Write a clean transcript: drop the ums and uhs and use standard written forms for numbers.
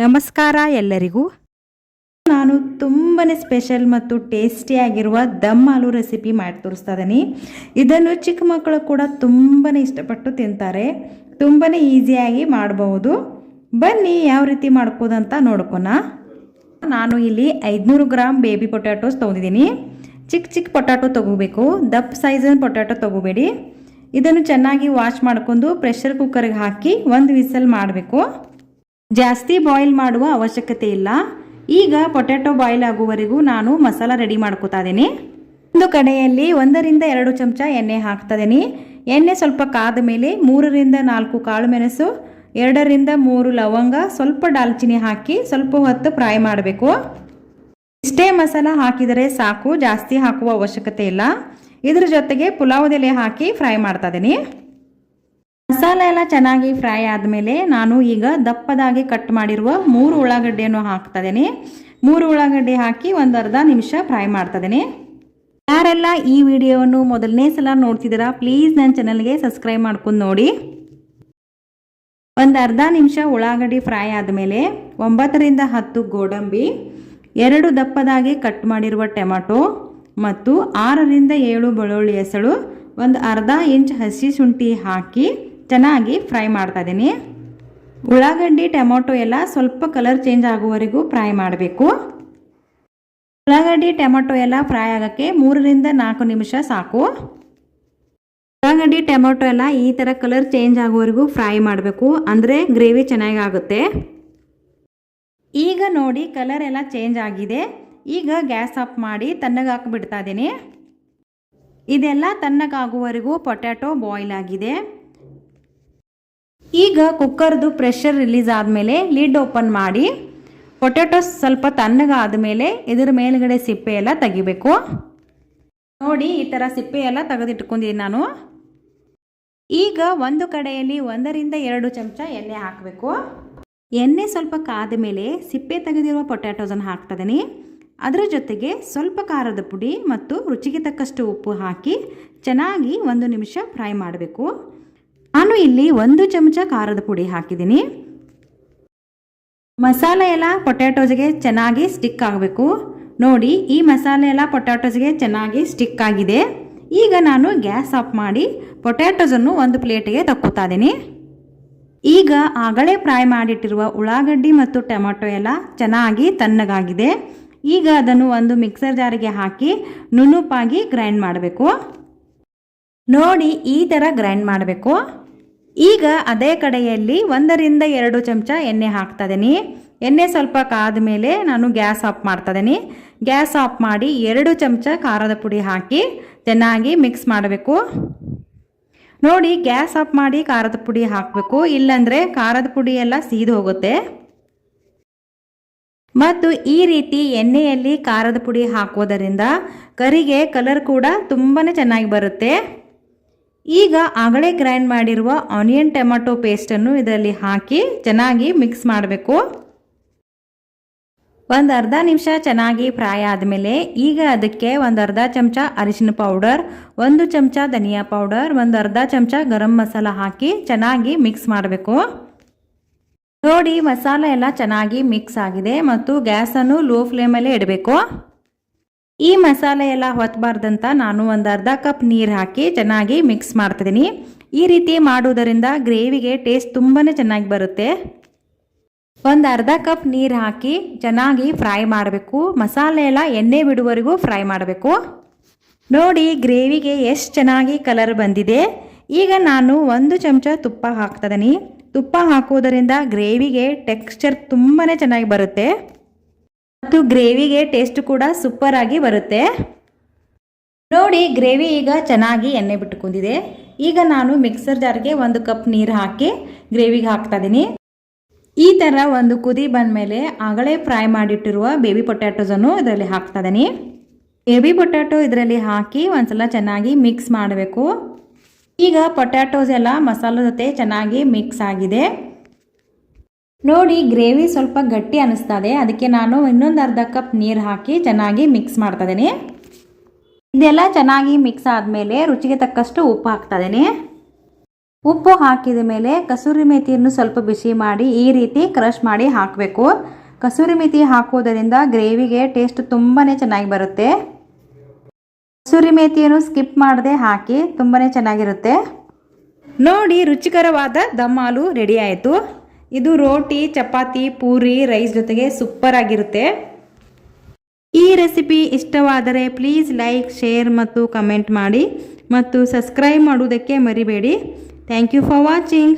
ನಮಸ್ಕಾರ ಎಲ್ಲರಿಗೂ. ನಾನು ತುಂಬನೇ ಸ್ಪೆಷಲ್ ಮತ್ತು ಟೇಸ್ಟಿಯಾಗಿರುವ ದಮ್ ಆಲೂ ರೆಸಿಪಿ ಮಾಡಿ ತೋರಿಸ್ತಾ ಇದ್ದೀನಿ. ಇದನ್ನು ಚಿಕ್ಕ ಮಕ್ಕಳು ಕೂಡ ತುಂಬನೇ ಇಷ್ಟಪಟ್ಟು ತಿಂತಾರೆ. ತುಂಬನೇ ಈಸಿಯಾಗಿ ಮಾಡಬಹುದು. ಬನ್ನಿ ಯಾವ ರೀತಿ ಮಾಡ್ಕೋದಂತ ನೋಡ್ಕೋಣ. ನಾನು ಇಲ್ಲಿ 500 ಗ್ರಾಮ್ ಬೇಬಿ ಪೊಟ್ಯಾಟೋಸ್ ತೊಗೊಂಡಿದ್ದೀನಿ. ಚಿಕ್ಕ ಪೊಟ್ಯಾಟೊ ತೊಗೋಬೇಕು. ದಪ್ಪ ಸೈಜಿನ ಪೊಟ್ಯಾಟೊ ತೊಗೋಬೇಡಿ. ಇದನ್ನು ಚೆನ್ನಾಗಿ ವಾಶ್ ಮಾಡ್ಕೊಂಡು ಪ್ರೆಷರ್ ಕುಕ್ಕರ್ಗೆ ಹಾಕಿ 1 ವಿಸಲ್ ಮಾಡಬೇಕು. ಜಾಸ್ತಿ ಬಾಯ್ಲ್ ಮಾಡುವ ಅವಶ್ಯಕತೆ ಇಲ್ಲ. ಈಗ ಪೊಟ್ಯಾಟೊ ಬಾಯ್ಲ್ ಆಗುವವರೆಗೂ ನಾನು ಮಸಾಲ ರೆಡಿ ಮಾಡ್ಕೋತಾ ಇದ್ದೀನಿ. ಒಂದು ಕಡೆಯಲ್ಲಿ 1 ರಿಂದ 2 ಚಮಚ ಎಣ್ಣೆ ಹಾಕ್ತಾ ಇದ್ದೀನಿ. ಎಣ್ಣೆ ಸ್ವಲ್ಪ ಕಾದ ಮೇಲೆ 3 ರಿಂದ 4 ಕಾಳು ಮೆಣಸು, 2 ರಿಂದ 3 ಲವಂಗ, ಸ್ವಲ್ಪ ದಾಲ್ಚಿನ್ನಿ ಹಾಕಿ ಸ್ವಲ್ಪ ಹೊತ್ತು ಫ್ರೈ ಮಾಡಬೇಕು. ಇಷ್ಟೇ ಮಸಾಲ ಹಾಕಿದರೆ ಸಾಕು, ಜಾಸ್ತಿ ಹಾಕುವ ಅವಶ್ಯಕತೆ ಇಲ್ಲ. ಇದರ ಜೊತೆಗೆ ಪುಲಾವ್ ಎಲೆ ಹಾಕಿ ಫ್ರೈ ಮಾಡ್ತಾ ಇದ್ದೀನಿ. ಮಸಾಲ ಎಲ್ಲ ಚೆನ್ನಾಗಿ ಫ್ರೈ ಆದಮೇಲೆ ನಾನು ಈಗ ದಪ್ಪದಾಗಿ ಕಟ್ ಮಾಡಿರುವ 3 ಉಳ್ಳಾಗಡ್ಡೆಯನ್ನು ಹಾಕ್ತಾ ಇದ್ದೀನಿ. 3 ಉಳ್ಳಾಗಡ್ಡೆ ಹಾಕಿ ಒಂದು ಅರ್ಧ ನಿಮಿಷ ಫ್ರೈ ಮಾಡ್ತಾ ಇದ್ದೀನಿ. ಯಾರೆಲ್ಲ ಈ ವಿಡಿಯೋವನ್ನು ಮೊದಲನೇ ಸಲ ನೋಡ್ತಿದ್ದೀರಾ ಪ್ಲೀಸ್ ನನ್ನ ಚಾನಲ್ಗೆ ಸಬ್ಸ್ಕ್ರೈಬ್ ಮಾಡ್ಕೊಂಡು ನೋಡಿ. ಒಂದು ಅರ್ಧ ನಿಮಿಷ ಉಳ್ಳಾಗಡ್ಡಿ ಫ್ರೈ ಆದಮೇಲೆ 9 ರಿಂದ 10 ಗೋಡಂಬಿ, 2 ದಪ್ಪದಾಗಿ ಕಟ್ ಮಾಡಿರುವ ಟೊಮೆಟೊ ಮತ್ತು 6 ರಿಂದ 7 ಬೆಳ್ಳುಳ್ಳಿ ಹೆಸಳು, ಒಂದು ಅರ್ಧ ಇಂಚ್ ಹಸಿ ಶುಂಠಿ ಹಾಕಿ ಚೆನ್ನಾಗಿ ಫ್ರೈ ಮಾಡ್ತಾ ಇದ್ದೀನಿ. ಉಳ್ಳಾಗಡ್ಡಿ ಟೊಮೆಟೊ ಎಲ್ಲ ಸ್ವಲ್ಪ ಕಲರ್ ಚೇಂಜ್ ಆಗುವವರೆಗೂ ಫ್ರೈ ಮಾಡಬೇಕು. ಉಳ್ಳಾಗಡ್ಡಿ ಟೊಮೆಟೊ ಎಲ್ಲ ಫ್ರೈ ಆಗೋಕ್ಕೆ 3 ರಿಂದ 4 ನಿಮಿಷ ಸಾಕು. ಉಳ್ಳಾಗಡ್ಡಿ ಟೊಮೆಟೊ ಎಲ್ಲ ಈ ಥರ ಕಲರ್ ಚೇಂಜ್ ಆಗುವವರೆಗೂ ಫ್ರೈ ಮಾಡಬೇಕು, ಅಂದರೆ ಗ್ರೇವಿ ಚೆನ್ನಾಗಿ ಆಗುತ್ತೆ. ಈಗ ನೋಡಿ ಕಲರ್ ಎಲ್ಲ ಚೇಂಜ್ ಆಗಿದೆ. ಈಗ ಗ್ಯಾಸ್ ಆಫ್ ಮಾಡಿ ತಣ್ಣಗಾಕಿ ಬಿಡ್ತಾ ಇದ್ದೀನಿ. ಇದೆಲ್ಲ ತಣ್ಣಗಾಗುವವರೆಗೂ ಪೊಟ್ಯಾಟೊ ಬಾಯ್ಲ್ ಆಗಿದೆ. ಈಗ ಕುಕ್ಕರ್ದು ಪ್ರೆಷರ್ ರಿಲೀಸ್ ಆದಮೇಲೆ ಲಿಡ್ ಓಪನ್ ಮಾಡಿ ಪೊಟ್ಯಾಟೋಸ್ ಸ್ವಲ್ಪ ತಣ್ಣಗಾದ ಮೇಲೆ ಇದರ ಮೇಲ್ಗಡೆ ಸಿಪ್ಪೆ ಎಲ್ಲ ತೆಗಿಬೇಕು. ನೋಡಿ ಈ ಥರ ಸಿಪ್ಪೆ ಎಲ್ಲ ತೆಗೆದಿಟ್ಕೊಂಡಿದ್ದೀನಿ ನಾನು. ಈಗ ಒಂದು ಕಡೆಯಲ್ಲಿ 1 ರಿಂದ 2 ಚಮಚ ಎಣ್ಣೆ ಹಾಕಬೇಕು. ಎಣ್ಣೆ ಸ್ವಲ್ಪ ಕಾದ ಮೇಲೆ ಸಿಪ್ಪೆ ತೆಗೆದಿರುವ ಪೊಟ್ಯಾಟೋಸನ್ನು ಹಾಕ್ತಾ ಇದ್ದೀನಿ. ಅದರ ಜೊತೆಗೆ ಸ್ವಲ್ಪ ಖಾರದ ಪುಡಿ ಮತ್ತು ರುಚಿಗೆ ತಕ್ಕಷ್ಟು ಉಪ್ಪು ಹಾಕಿ ಚೆನ್ನಾಗಿ 1 ನಿಮಿಷ ಫ್ರೈ ಮಾಡಬೇಕು. ನಾನು ಇಲ್ಲಿ 1 ಚಮಚ ಖಾರದ ಪುಡಿ ಹಾಕಿದ್ದೀನಿ. ಮಸಾಲೆ ಎಲ್ಲ ಪೊಟ್ಯಾಟೋಸ್ಗೆ ಚೆನ್ನಾಗಿ ಸ್ಟಿಕ್ ಆಗಬೇಕು. ನೋಡಿ ಈ ಮಸಾಲೆ ಎಲ್ಲ ಪೊಟ್ಯಾಟೋಸ್ಗೆ ಚೆನ್ನಾಗಿ ಸ್ಟಿಕ್ ಆಗಿದೆ. ಈಗ ನಾನು ಗ್ಯಾಸ್ ಆಫ್ ಮಾಡಿ ಪೊಟ್ಯಾಟೋಸನ್ನು ಒಂದು ಪ್ಲೇಟಿಗೆ ತಕ್ಕೋತಾ ಇದ್ದೀನಿ. ಈಗ ಆಗಲೇ ಫ್ರೈ ಮಾಡಿಟ್ಟಿರುವ ಉಳ್ಳಾಗಡ್ಡಿ ಮತ್ತು ಟೊಮೆಟೊ ಎಲ್ಲ ಚೆನ್ನಾಗಿ ತಣ್ಣಗಾಗಿದೆ. ಈಗ ಅದನ್ನು ಒಂದು ಮಿಕ್ಸರ್ ಜಾರಿಗೆ ಹಾಕಿ ನುಣ್ಣುಪಾಗಿ ಗ್ರೈಂಡ್ ಮಾಡಬೇಕು. ನೋಡಿ ಈ ಥರ ಗ್ರೈಂಡ್ ಮಾಡಬೇಕು. ಈಗ ಅದೇ ಕಡೆಯಲ್ಲಿ 1 ರಿಂದ 2 ಚಮಚ ಎಣ್ಣೆ ಹಾಕ್ತಾ ಇದ್ದೀನಿ. ಎಣ್ಣೆ ಸ್ವಲ್ಪ ಕಾದ ಮೇಲೆ ನಾನು ಗ್ಯಾಸ್ ಆಫ್ ಮಾಡ್ತಾ ಇದ್ದೀನಿ. ಗ್ಯಾಸ್ ಆಫ್ ಮಾಡಿ 2 ಚಮಚ ಖಾರದ ಪುಡಿ ಹಾಕಿ ಚೆನ್ನಾಗಿ ಮಿಕ್ಸ್ ಮಾಡಬೇಕು. ನೋಡಿ ಗ್ಯಾಸ್ ಆಫ್ ಮಾಡಿ ಖಾರದ ಪುಡಿ ಹಾಕಬೇಕು, ಇಲ್ಲಾಂದರೆ ಖಾರದ ಪುಡಿ ಎಲ್ಲ ಸೀದು ಹೋಗುತ್ತೆ. ಮತ್ತು ಈ ರೀತಿ ಎಣ್ಣೆಯಲ್ಲಿ ಖಾರದ ಪುಡಿ ಹಾಕೋದರಿಂದ ಕರಿಗೆ ಕಲರ್ ಕೂಡ ತುಂಬಾ ಚೆನ್ನಾಗಿ ಬರುತ್ತೆ. ಈಗ ಆಗಲೇ ಗ್ರೈಂಡ್ ಮಾಡಿರುವ ಆನಿಯನ್ ಟೊಮೆಟೊ ಪೇಸ್ಟನ್ನು ಇದರಲ್ಲಿ ಹಾಕಿ ಚೆನ್ನಾಗಿ ಮಿಕ್ಸ್ ಮಾಡಬೇಕು. ಒಂದು ಅರ್ಧ ನಿಮಿಷ ಚೆನ್ನಾಗಿ ಫ್ರೈ ಆದಮೇಲೆ ಈಗ ಅದಕ್ಕೆ ಒಂದು ಅರ್ಧ ಚಮಚ ಅರಿಶಿನ ಪೌಡರ್, 1 ಚಮಚ ಧನಿಯಾ ಪೌಡರ್, ಒಂದು ಅರ್ಧ ಚಮಚ ಗರಂ ಮಸಾಲ ಹಾಕಿ ಚೆನ್ನಾಗಿ ಮಿಕ್ಸ್ ಮಾಡಬೇಕು. ನೋಡಿ ಮಸಾಲ ಎಲ್ಲ ಚೆನ್ನಾಗಿ ಮಿಕ್ಸ್ ಆಗಿದೆ ಮತ್ತು ಗ್ಯಾಸನ್ನು ಲೋ ಫ್ಲೇಮಲ್ಲೇ ಇಡಬೇಕು. ಈ ಮಸಾಲೆ ಎಲ್ಲ ಹೊತ್ತಬಾರ್ದಂತ ನಾನು ಒಂದು ಅರ್ಧ ಕಪ್ ನೀರು ಹಾಕಿ ಚೆನ್ನಾಗಿ ಮಿಕ್ಸ್ ಮಾಡ್ತಿದ್ದೀನಿ. ಈ ರೀತಿ ಮಾಡುವುದರಿಂದ ಗ್ರೇವಿಗೆ ಟೇಸ್ಟ್ ತುಂಬಾ ಚೆನ್ನಾಗಿ ಬರುತ್ತೆ. ಒಂದು ಅರ್ಧ ಕಪ್ ನೀರು ಹಾಕಿ ಚೆನ್ನಾಗಿ ಫ್ರೈ ಮಾಡಬೇಕು. ಮಸಾಲೆ ಎಲ್ಲ ಎಣ್ಣೆ ಬಿಡುವವರೆಗೂ ಫ್ರೈ ಮಾಡಬೇಕು. ನೋಡಿ ಗ್ರೇವಿಗೆ ಎಷ್ಟು ಚೆನ್ನಾಗಿ ಕಲರ್ ಬಂದಿದೆ. ಈಗ ನಾನು 1 ಚಮಚ ತುಪ್ಪ ಹಾಕ್ತಾ ಇದ್ದೀನಿ. ತುಪ್ಪ ಹಾಕೋದರಿಂದ ಗ್ರೇವಿಗೆ ಟೆಕ್ಸ್ಚರ್ ತುಂಬಾ ಚೆನ್ನಾಗಿ ಬರುತ್ತೆ ಮತ್ತು ಗ್ರೇವಿಗೆ ಟೇಸ್ಟ್ ಕೂಡ ಸೂಪರ್ ಆಗಿ ಬರುತ್ತೆ. ನೋಡಿ ಗ್ರೇವಿ ಈಗ ಚೆನ್ನಾಗಿ ಎಣ್ಣೆ ಬಿಟ್ಟುಕೊಂಡಿದೆ. ಈಗ ನಾನು ಮಿಕ್ಸರ್ ಜಾರ್ಗೆ 1 ಕಪ್ ನೀರು ಹಾಕಿ ಗ್ರೇವಿಗೆ ಹಾಕ್ತಾ ಇದ್ದೀನಿ. ಈ ಥರ ಒಂದು ಕುದಿ ಬಂದಮೇಲೆ ಆಗಲೇ ಫ್ರೈ ಮಾಡಿಟ್ಟಿರುವ ಬೇಬಿ ಪೊಟ್ಯಾಟೋಸನ್ನು ಇದರಲ್ಲಿ ಹಾಕ್ತಾ ಇದ್ದೀನಿ. ಬೇಬಿ ಪೊಟ್ಯಾಟೊ ಇದರಲ್ಲಿ ಹಾಕಿ ಒಂದ್ಸಲ ಚೆನ್ನಾಗಿ ಮಿಕ್ಸ್ ಮಾಡಬೇಕು. ಈಗ ಪೊಟ್ಯಾಟೋಸ್ ಎಲ್ಲ ಮಸಾಲೆ ಜೊತೆ ಚೆನ್ನಾಗಿ ಮಿಕ್ಸ್ ಆಗಿದೆ. ನೋಡಿ ಗ್ರೇವಿ ಸ್ವಲ್ಪ ಗಟ್ಟಿ ಅನ್ನಿಸ್ತಾ ಇದೆ, ಅದಕ್ಕೆ ನಾನು ಇನ್ನೊಂದು ಅರ್ಧ ಕಪ್ ನೀರು ಹಾಕಿ ಚೆನ್ನಾಗಿ ಮಿಕ್ಸ್ ಮಾಡ್ತಾ ಇದ್ದೀನಿ. ಇದೆಲ್ಲ ಚೆನ್ನಾಗಿ ಮಿಕ್ಸ್ ಆದಮೇಲೆ ರುಚಿಗೆ ತಕ್ಕಷ್ಟು ಉಪ್ಪು ಹಾಕ್ತಾ ಇದ್ದೀನಿ. ಉಪ್ಪು ಹಾಕಿದ ಮೇಲೆ ಕಸೂರಿ ಮೇಥಿಯನ್ನು ಸ್ವಲ್ಪ ಬಿಸಿ ಮಾಡಿ ಈ ರೀತಿ ಕ್ರಷ್ ಮಾಡಿ ಹಾಕಬೇಕು. ಕಸೂರಿ ಮೇಥಿ ಹಾಕೋದರಿಂದ ಗ್ರೇವಿಗೆ ಟೇಸ್ಟ್ ತುಂಬಾ ಚೆನ್ನಾಗಿ ಬರುತ್ತೆ. ಕಸೂರಿ ಮೇಥಿಯನ್ನು ಸ್ಕಿಪ್ ಮಾಡದೆ ಹಾಕಿ ತುಂಬಾ ಚೆನ್ನಾಗಿರುತ್ತೆ. ನೋಡಿ, ರುಚಿಕರವಾದ ದಮ್ ಆಲೂ ರೆಡಿ ಆಯಿತು. ಇದು ರೋಟಿ, ಚಪಾತಿ, ಪೂರಿ, ರೈಸ್ ಜೊತೆಗೆ ಸೂಪರ್ ಆಗಿರುತ್ತೆ. ಈ ರೆಸಿಪಿ ಇಷ್ಟವಾದರೆ ಪ್ಲೀಸ್ ಲೈಕ್, ಶೇರ್ ಮತ್ತು ಕಮೆಂಟ್ ಮಾಡಿ ಮತ್ತು ಸಬ್ಸ್ಕ್ರೈಬ್ ಮಾಡುವುದಕ್ಕೆ ಮರಿಬೇಡಿ. Thank you for watching.